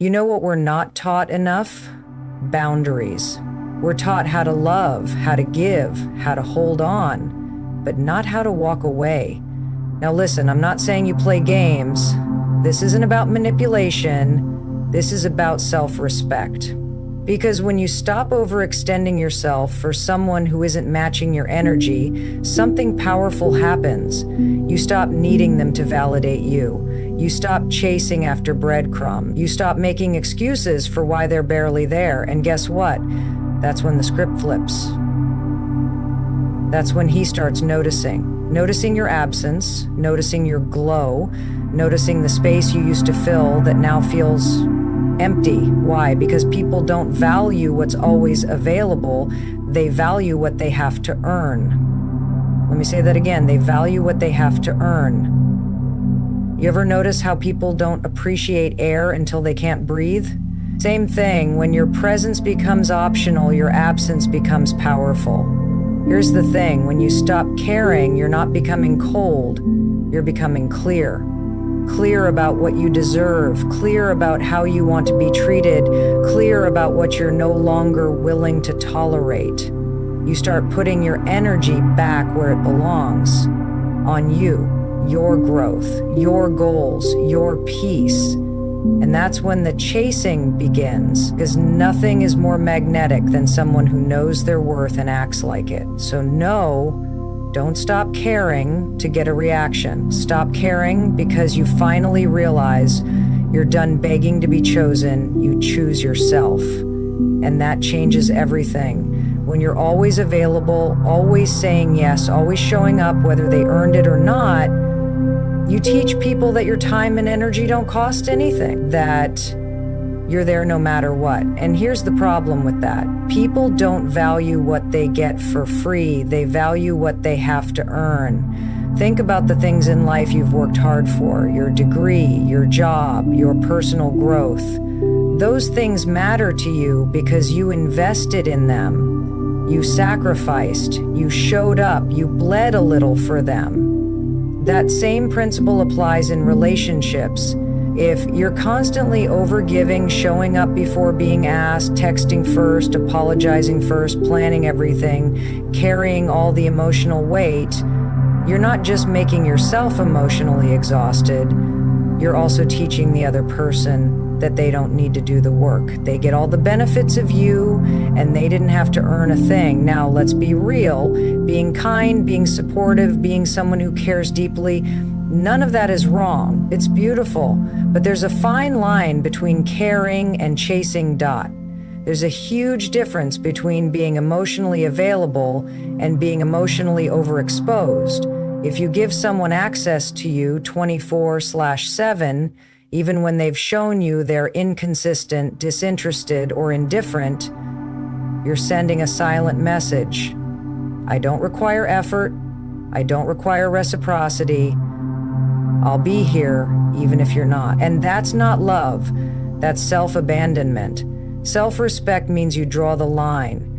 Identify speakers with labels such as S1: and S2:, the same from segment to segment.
S1: You know what we're not taught enough? Boundaries. We're taught how to love, how to give, how to hold on, but not how to walk away. Now listen, I'm not saying you play games. This isn't about manipulation. This is about self-respect. Because when you stop overextending yourself for someone who isn't matching your energy, something powerful happens. You stop needing them to validate you. You stop chasing after breadcrumbs. You stop making excuses for why they're barely there. And guess what? That's when the script flips. That's when he starts noticing. Noticing your absence, noticing your glow, noticing the space you used to fill that now feels empty. Why? Because people don't value what's always available. They value what they have to earn. Let me say that again. They value what they have to earn. You ever notice how people don't appreciate air until they can't breathe? Same thing, when your presence becomes optional, your absence becomes powerful. Here's the thing, when you stop caring, you're not becoming cold, you're becoming clear. Clear about what you deserve, clear about how you want to be treated, clear about what you're no longer willing to tolerate. You start putting your energy back where it belongs, on you, your growth, your goals, your peace. And that's when the chasing begins, because nothing is more magnetic than someone who knows their worth and acts like it. So no, don't stop caring to get a reaction. Stop caring because you finally realize you're done begging to be chosen. You choose yourself. And that changes everything. When you're always available, always saying yes, always showing up, whether they earned it or not, you teach people that your time and energy don't cost anything, that you're there no matter what. And here's the problem with that. People don't value what they get for free. They value what they have to earn. Think about the things in life you've worked hard for, your degree, your job, your personal growth. Those things matter to you because you invested in them. You sacrificed, you showed up, you bled a little for them. That same principle applies in relationships. If you're constantly overgiving, showing up before being asked, texting first, apologizing first, planning everything, carrying all the emotional weight, you're not just making yourself emotionally exhausted, you're also teaching the other person that they don't need to do the work. They get all the benefits of you, and they didn't have to earn a thing. Now, let's be real. Being kind, being supportive, being someone who cares deeply, none of that is wrong. It's beautiful. But there's a fine line between caring and chasing dot. There's a huge difference between being emotionally available and being emotionally overexposed. If you give someone access to you 24/7, even when they've shown you they're inconsistent, disinterested, or indifferent, you're sending a silent message. I don't require effort. I don't require reciprocity. I'll be here even if you're not. And that's not love. That's self-abandonment. Self-respect means you draw the line.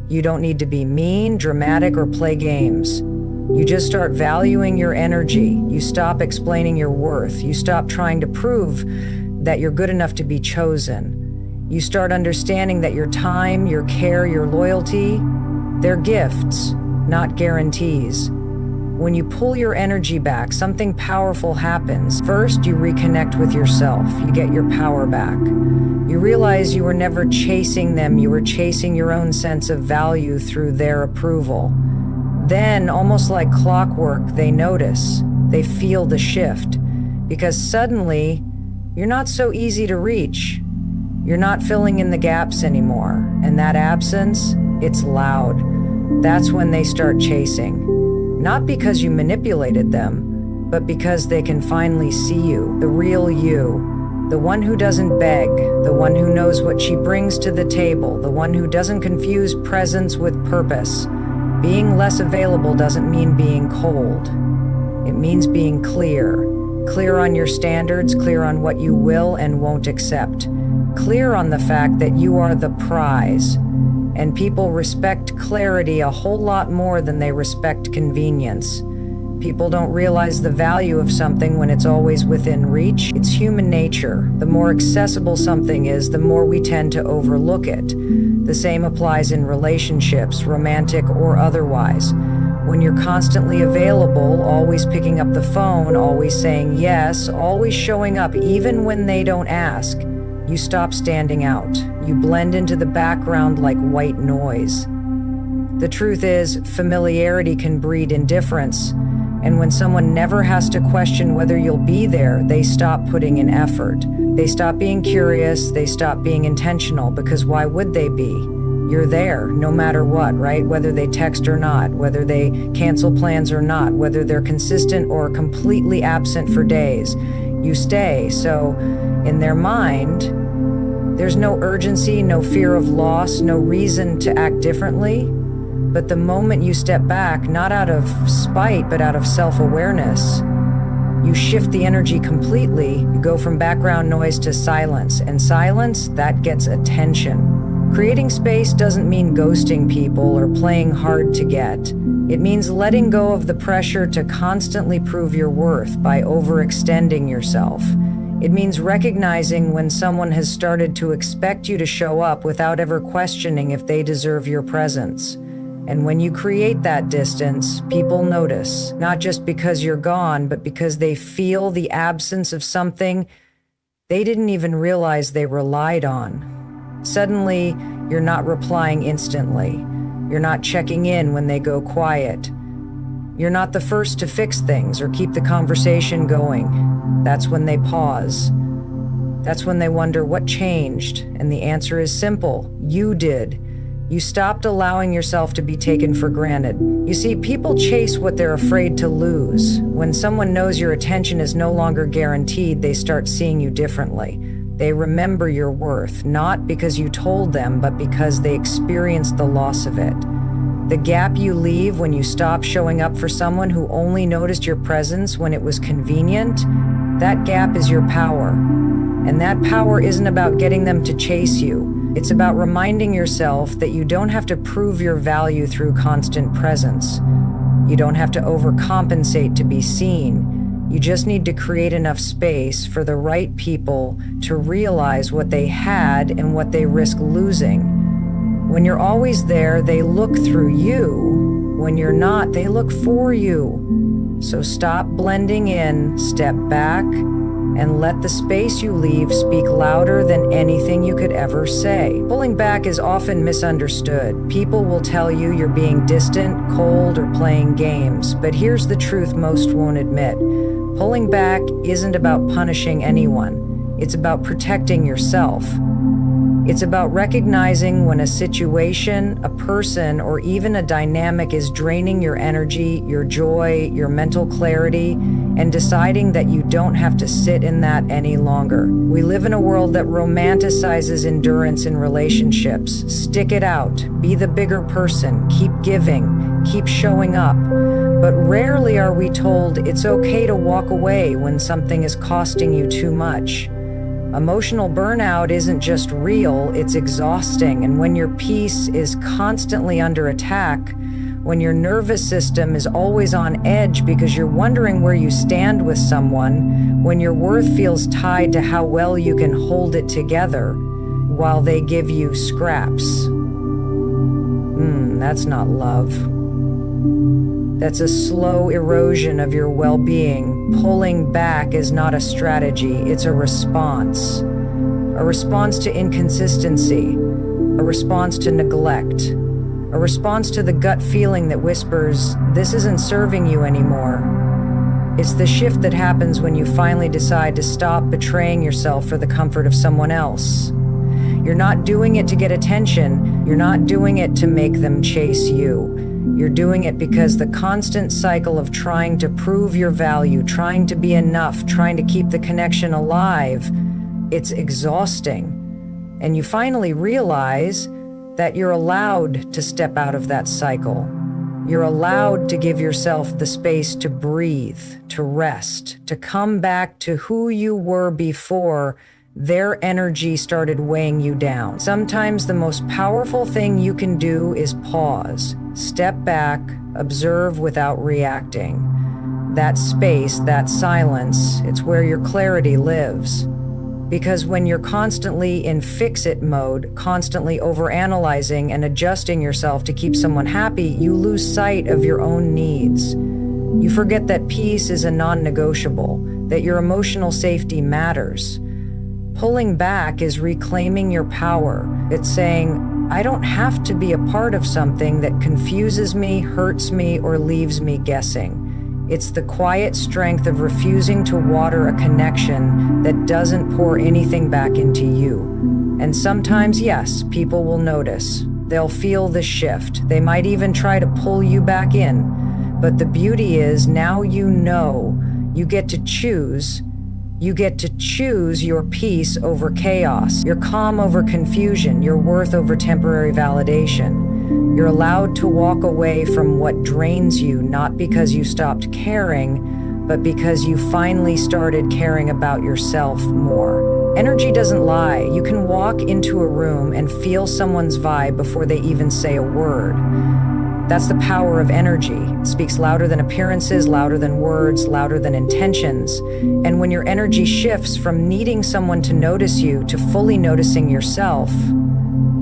S1: You don't need to be mean, dramatic, or play games. You just start valuing your energy. You stop explaining your worth. You stop trying to prove that you're good enough to be chosen. You start understanding that your time, your care, your loyalty, they're gifts, not guarantees. When you pull your energy back, something powerful happens. First, you reconnect with yourself. You get your power back. You realize you were never chasing them. You were chasing your own sense of value through their approval. Then, almost like clockwork, they notice, they feel the shift, because suddenly, you're not so easy to reach. You're not filling in the gaps anymore, and that absence, it's loud. That's when they start chasing. Not because you manipulated them, but because they can finally see you, the real you, the one who doesn't beg, the one who knows what she brings to the table, the one who doesn't confuse presence with purpose. Being less available doesn't mean being cold. It means being clear. Clear on your standards, clear on what you will and won't accept. Clear on the fact that you are the prize. And people respect clarity a whole lot more than they respect convenience. People don't realize the value of something when it's always within reach. It's human nature. The more accessible something is, the more we tend to overlook it. The same applies in relationships, romantic or otherwise. When you're constantly available, always picking up the phone, always saying yes, always showing up even when they don't ask, you stop standing out. You blend into the background like white noise. The truth is, familiarity can breed indifference, and when someone never has to question whether you'll be there, they stop putting in effort. They stop being curious, they stop being intentional, because why would they be? You're there, no matter what, right? Whether they text or not, whether they cancel plans or not, whether they're consistent or completely absent for days, you stay. So, in their mind, there's no urgency, no fear of loss, no reason to act differently. But the moment you step back, not out of spite, but out of self-awareness, you shift the energy completely. You go from background noise to silence, and silence, that gets attention. Creating space doesn't mean ghosting people or playing hard to get. It means letting go of the pressure to constantly prove your worth by overextending yourself. It means recognizing when someone has started to expect you to show up without ever questioning if they deserve your presence. And when you create that distance, people notice, not just because you're gone, but because they feel the absence of something they didn't even realize they relied on. Suddenly, you're not replying instantly. You're not checking in when they go quiet. You're not the first to fix things or keep the conversation going. That's when they pause. That's when they wonder what changed, and the answer is simple. You did. You stopped allowing yourself to be taken for granted. You see, people chase what they're afraid to lose. When someone knows your attention is no longer guaranteed, they start seeing you differently. They remember your worth, not because you told them, but because they experienced the loss of it. The gap you leave when you stop showing up for someone who only noticed your presence when it was convenient, that gap is your power. And that power isn't about getting them to chase you. It's about reminding yourself that you don't have to prove your value through constant presence. You don't have to overcompensate to be seen. You just need to create enough space for the right people to realize what they had and what they risk losing. When you're always there, they look through you. When you're not, they look for you. So stop blending in, step back, and let the space you leave speak louder than anything you could ever say. Pulling back is often misunderstood. People will tell you you're being distant, cold, or playing games. But here's the truth most won't admit. Pulling back isn't about punishing anyone. It's about protecting yourself. It's about recognizing when a situation, a person, or even a dynamic is draining your energy, your joy, your mental clarity, and deciding that you don't have to sit in that any longer. We live in a world that romanticizes endurance in relationships. Stick it out, be the bigger person, keep giving, keep showing up. But rarely are we told it's okay to walk away when something is costing you too much. Emotional burnout isn't just real, it's exhausting. And when your peace is constantly under attack, when your nervous system is always on edge because you're wondering where you stand with someone, when your worth feels tied to how well you can hold it together while they give you scraps. That's not love. That's a slow erosion of your well-being. Pulling back is not a strategy, it's a response. A response to inconsistency, a response to neglect, a response to the gut feeling that whispers, this isn't serving you anymore. It's the shift that happens when you finally decide to stop betraying yourself for the comfort of someone else. You're not doing it to get attention, you're not doing it to make them chase you. You're doing it because the constant cycle of trying to prove your value, trying to be enough, trying to keep the connection alive, it's exhausting. And you finally realize that you're allowed to step out of that cycle. You're allowed to give yourself the space to breathe, to rest, to come back to who you were before their energy started weighing you down. Sometimes the most powerful thing you can do is pause, step back, observe without reacting. That space, that silence, it's where your clarity lives. Because when you're constantly in fix-it mode, constantly overanalyzing and adjusting yourself to keep someone happy, you lose sight of your own needs. You forget that peace is a non-negotiable, that your emotional safety matters. Pulling back is reclaiming your power. It's saying, I don't have to be a part of something that confuses me, hurts me, or leaves me guessing. It's the quiet strength of refusing to water a connection that doesn't pour anything back into you. And sometimes, yes, people will notice. They'll feel the shift. They might even try to pull you back in. But the beauty is, now you know, you get to choose. You get to choose your peace over chaos, your calm over confusion, your worth over temporary validation. You're allowed to walk away from what drains you, not because you stopped caring, but because you finally started caring about yourself more. Energy doesn't lie. You can walk into a room and feel someone's vibe before they even say a word. That's the power of energy. It speaks louder than appearances, louder than words, louder than intentions. And when your energy shifts from needing someone to notice you to fully noticing yourself,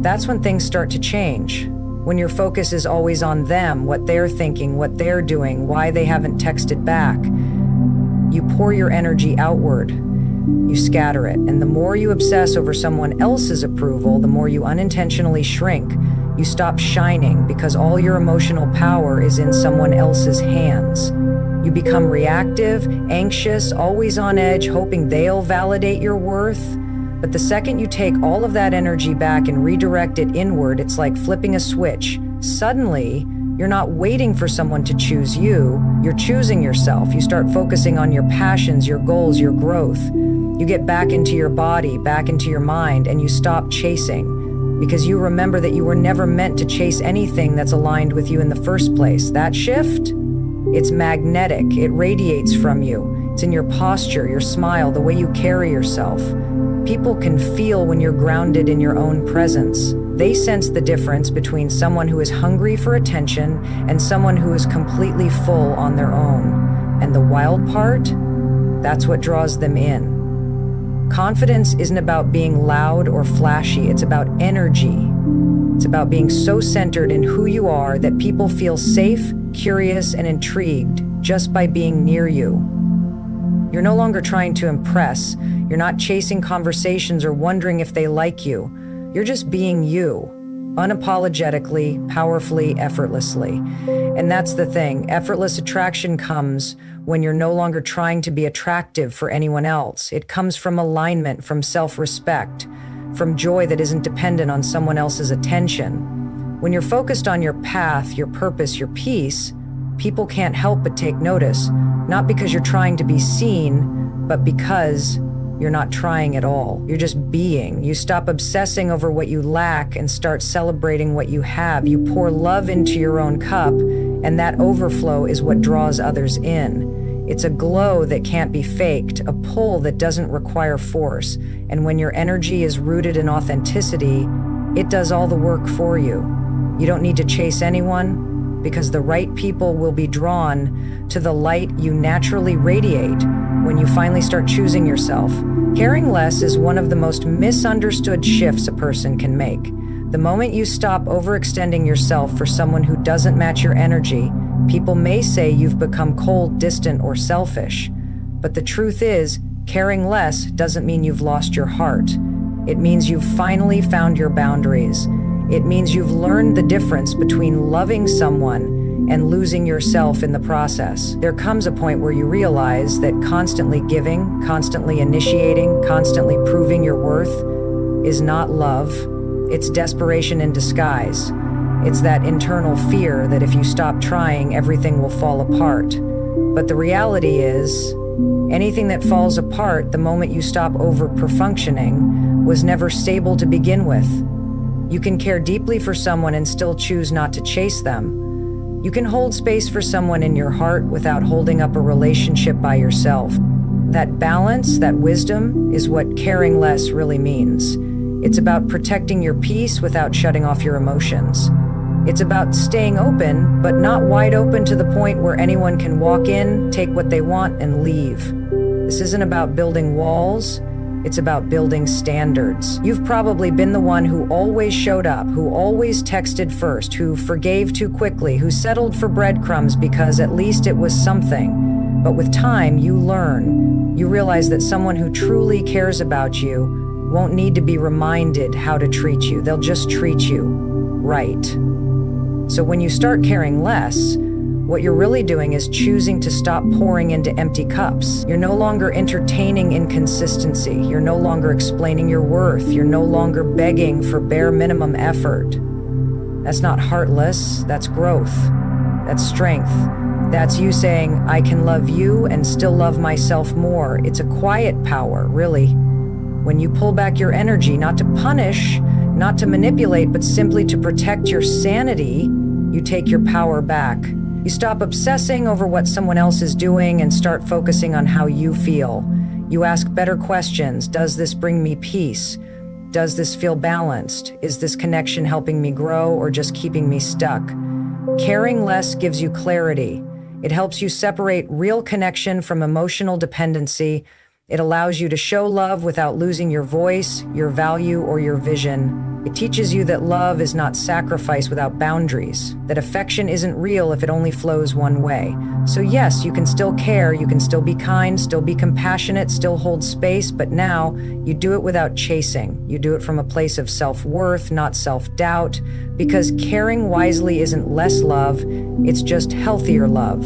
S1: that's when things start to change. When your focus is always on them, what they're thinking, what they're doing, why they haven't texted back, you pour your energy outward. You scatter it. And the more you obsess over someone else's approval, the more you unintentionally shrink. You stop shining because all your emotional power is in someone else's hands. You become reactive, anxious, always on edge, hoping they'll validate your worth. But the second you take all of that energy back and redirect it inward, it's like flipping a switch. Suddenly, you're not waiting for someone to choose you, you're choosing yourself. You start focusing on your passions, your goals, your growth. You get back into your body, back into your mind, and you stop chasing. Because you remember that you were never meant to chase anything that's aligned with you in the first place. That shift, it's magnetic, it radiates from you. It's in your posture, your smile, the way you carry yourself. People can feel when you're grounded in your own presence. They sense the difference between someone who is hungry for attention and someone who is completely full on their own. And the wild part, that's what draws them in. Confidence isn't about being loud or flashy, it's about energy. It's about being so centered in who you are that people feel safe, curious, and intrigued just by being near you. You're no longer trying to impress. You're not chasing conversations or wondering if they like you. You're just being you, unapologetically, powerfully, effortlessly. And that's the thing. Effortless attraction comes when you're no longer trying to be attractive for anyone else. It comes from alignment, from self-respect, from joy that isn't dependent on someone else's attention. When you're focused on your path, your purpose, your peace, people can't help but take notice, not because you're trying to be seen, but because you're not trying at all. You're just being. You stop obsessing over what you lack and start celebrating what you have. You pour love into your own cup, and that overflow is what draws others in. It's a glow that can't be faked, a pull that doesn't require force. And when your energy is rooted in authenticity, it does all the work for you. You don't need to chase anyone, because the right people will be drawn to the light you naturally radiate when you finally start choosing yourself. Caring less is one of the most misunderstood shifts a person can make. The moment you stop overextending yourself for someone who doesn't match your energy, people may say you've become cold, distant, or selfish. But the truth is, caring less doesn't mean you've lost your heart. It means you've finally found your boundaries. It means you've learned the difference between loving someone and losing yourself in the process. There comes a point where you realize that constantly giving, constantly initiating, constantly proving your worth is not love. It's desperation in disguise. It's that internal fear that if you stop trying, everything will fall apart. But the reality is, anything that falls apart the moment you stop over-perfunctioning was never stable to begin with. You can care deeply for someone and still choose not to chase them. You can hold space for someone in your heart without holding up a relationship by yourself. That balance, that wisdom, is what caring less really means. It's about protecting your peace without shutting off your emotions. It's about staying open, but not wide open to the point where anyone can walk in, take what they want, and leave. This isn't about building walls. It's about building standards. You've probably been the one who always showed up, who always texted first, who forgave too quickly, who settled for breadcrumbs because at least it was something. But with time, you learn. You realize that someone who truly cares about you won't need to be reminded how to treat you. They'll just treat you right. So when you start caring less, what you're really doing is choosing to stop pouring into empty cups. You're no longer entertaining inconsistency. You're no longer explaining your worth. You're no longer begging for bare minimum effort. That's not heartless. That's growth. That's strength. That's you saying, I can love you and still love myself more. It's a quiet power, really. When you pull back your energy, not to punish, not to manipulate, but simply to protect your sanity, you take your power back. You stop obsessing over what someone else is doing and start focusing on how you feel. You ask better questions. Does this bring me peace? Does this feel balanced? Is this connection helping me grow or just keeping me stuck? Caring less gives you clarity. It helps you separate real connection from emotional dependency. It allows you to show love without losing your voice, your value, or your vision. It teaches you that love is not sacrifice without boundaries, that affection isn't real if it only flows one way. So yes, you can still care, you can still be kind, still be compassionate, still hold space, but now you do it without chasing. You do it from a place of self-worth, not self-doubt, because caring wisely isn't less love, it's just healthier love.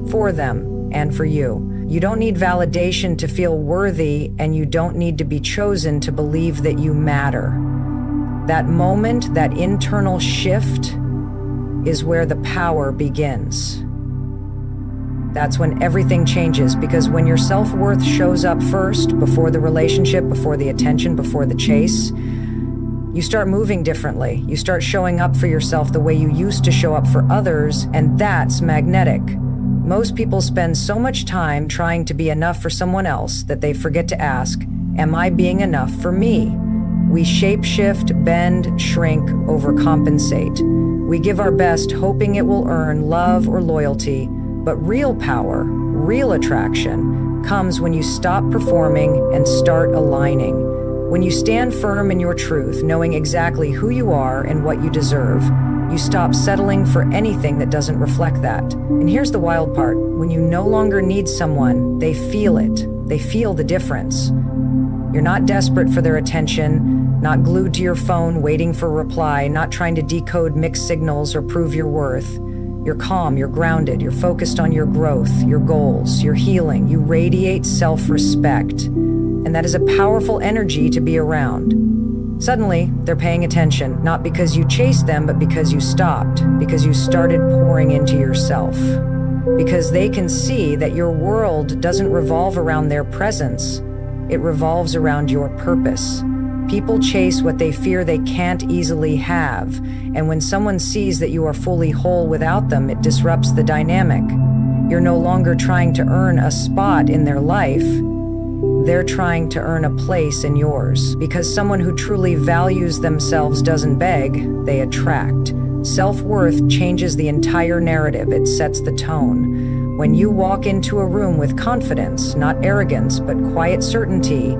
S1: For them and for you. You don't need validation to feel worthy, and you don't need to be chosen to believe that you matter. That moment, that internal shift, is where the power begins. That's when everything changes, because when your self-worth shows up first, before the relationship, before the attention, before the chase, you start moving differently. You start showing up for yourself the way you used to show up for others, and that's magnetic. Most people spend so much time trying to be enough for someone else that they forget to ask, am I being enough for me? We shapeshift, bend, shrink, overcompensate. We give our best hoping it will earn love or loyalty, but real power, real attraction, comes when you stop performing and start aligning. When you stand firm in your truth, knowing exactly who you are and what you deserve, you stop settling for anything that doesn't reflect that. And here's the wild part. When you no longer need someone, they feel it. They feel the difference. You're not desperate for their attention, not glued to your phone waiting for a reply, not trying to decode mixed signals or prove your worth. You're calm, you're grounded, you're focused on your growth, your goals, your healing. You radiate self-respect. And that is a powerful energy to be around. Suddenly, they're paying attention, not because you chased them, but because you stopped, because you started pouring into yourself. Because they can see that your world doesn't revolve around their presence, it revolves around your purpose. People chase what they fear they can't easily have, and when someone sees that you are fully whole without them, it disrupts the dynamic. You're no longer trying to earn a spot in their life. They're trying to earn a place in yours, because someone who truly values themselves doesn't beg, they attract. Self-worth changes the entire narrative. It sets the tone. When you walk into a room with confidence, not arrogance, but quiet certainty,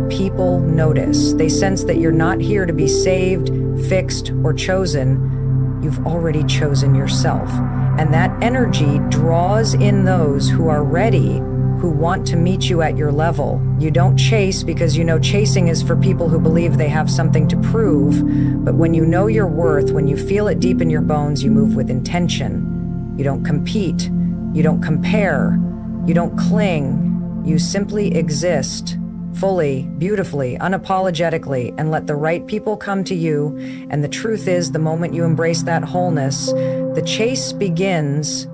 S1: people notice. They sense that you're not here to be saved, fixed, or chosen. You've already chosen yourself. And that energy draws in those who are ready, who want to meet you at your level. You don't chase because you know chasing is for people who believe they have something to prove. But when you know your worth, when you feel it deep in your bones, you move with intention. You don't compete. You don't compare. You don't cling. You simply exist, fully, beautifully, unapologetically, and let the right people come to you. And the truth is, the moment you embrace that wholeness, the chase begins.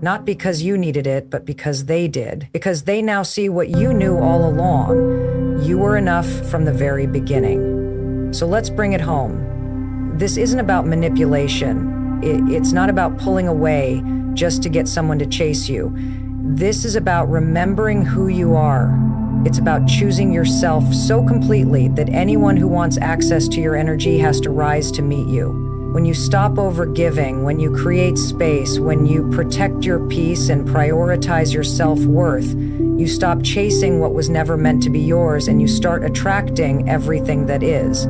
S1: Not because you needed it, but because they did. Because they now see what you knew all along. You were enough from the very beginning. So let's bring it home. This isn't about manipulation. It's not about pulling away just to get someone to chase you. This is about remembering who you are. It's about choosing yourself so completely that anyone who wants access to your energy has to rise to meet you. When you stop overgiving, when you create space, when you protect your peace and prioritize your self-worth, you stop chasing what was never meant to be yours and you start attracting everything that is.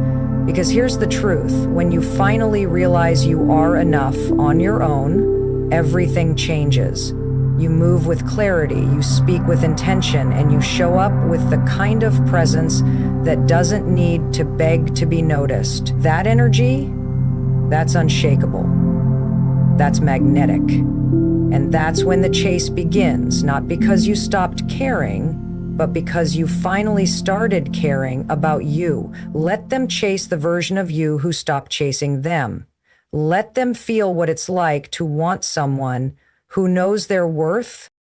S1: Because here's the truth, when you finally realize you are enough on your own, everything changes. You move with clarity, you speak with intention, and you show up with the kind of presence that doesn't need to beg to be noticed. That energy, that's unshakable. That's magnetic. And that's when the chase begins, not because you stopped caring, but because you finally started caring about you. Let them chase the version of you who stopped chasing them. Let them feel what it's like to want someone who knows their worth